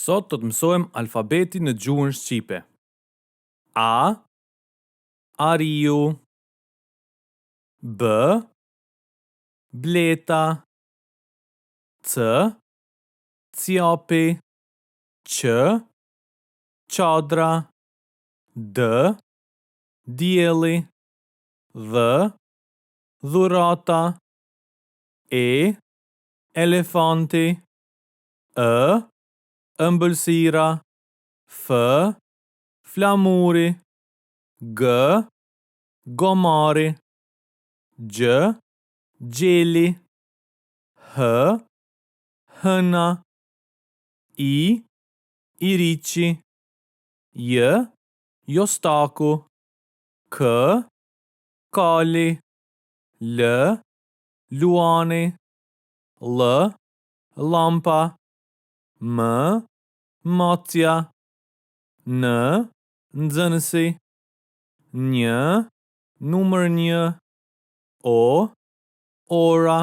Sot do të mësojmë alfabetin në gjuhën shqipe. A, Ariu. B, Bleta. C, Cjapi. Q, Qadra. D, Dielli. Dh, Dhurata. E, Elefanti. Ëmbëlsira. F, Flamuri. G, Gomari. Gj, Gjeli. H, Hëna. I, Iriçi. J, Jostaku. K, Kali. L, Luani. L, Lampa. M, Matja. N, Nxënësi. Një, numër 1. O, ora.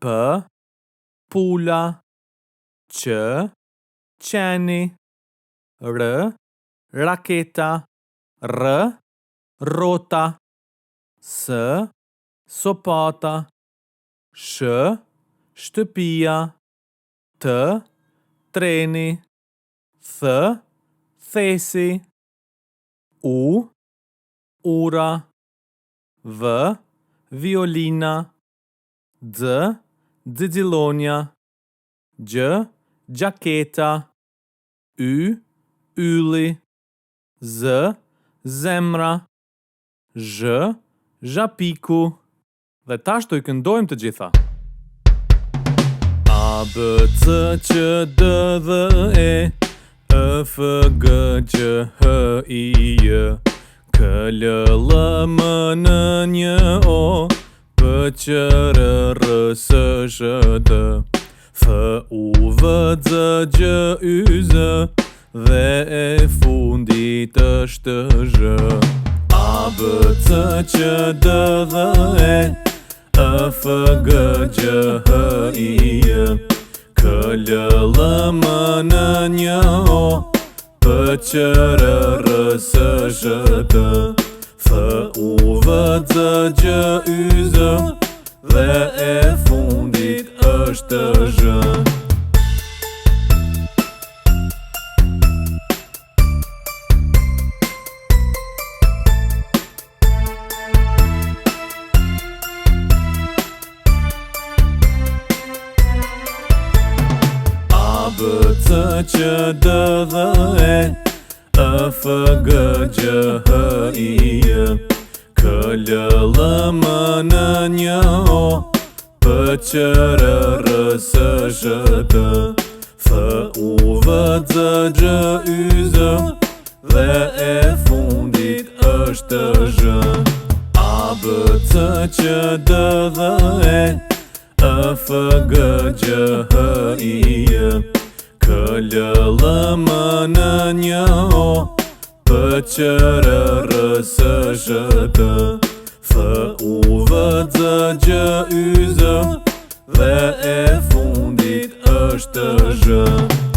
P, pula. Q, qeni. R, raketa. R, rrota. S, sopata. Sh, shtëpia. T, treni. Th, thesi. U, ura. V, violina. D, xixillonja. Gj, gjaketa. Y, ylli. Z, zemra. Zh, zhapiku. Dhe tash do I këndojmë të gjitha. A, B, C, Q, D, Dhe, E. F, G, Gj, H, I, J. K, L, L, M, N, N, O. P, Q, R, R, S, Sh, T. F, U, V, Z, Gj, Y, Z. Dhe e fundit është Zh. A, B, C, Q, D, Dhe, E. F, G, Gj, H, I, J. K, L, L, M, N, N, O. P, Q, R, R, S, Sh, T. F, U, V, Z, Gj, Y, Z. Dhe e fundit është Zh. B, C, Q, D, Dhe, E. F, G, Gj, H, I, J. K, L, L, M, N, N, O. P, Q, R, R, S, Sh, T. F, U, V, Z, Gj, Y, Z. Dhe e fundit është Zh. A, B, C, Q, D, Dhe, E. F, G, Gj, H, I, J. K, L, L, M, N, N, O. P, Q, R, R, S, Sh, T. F, U, V, Z, Gj, Y, Z. Dhe e fundit është Zh.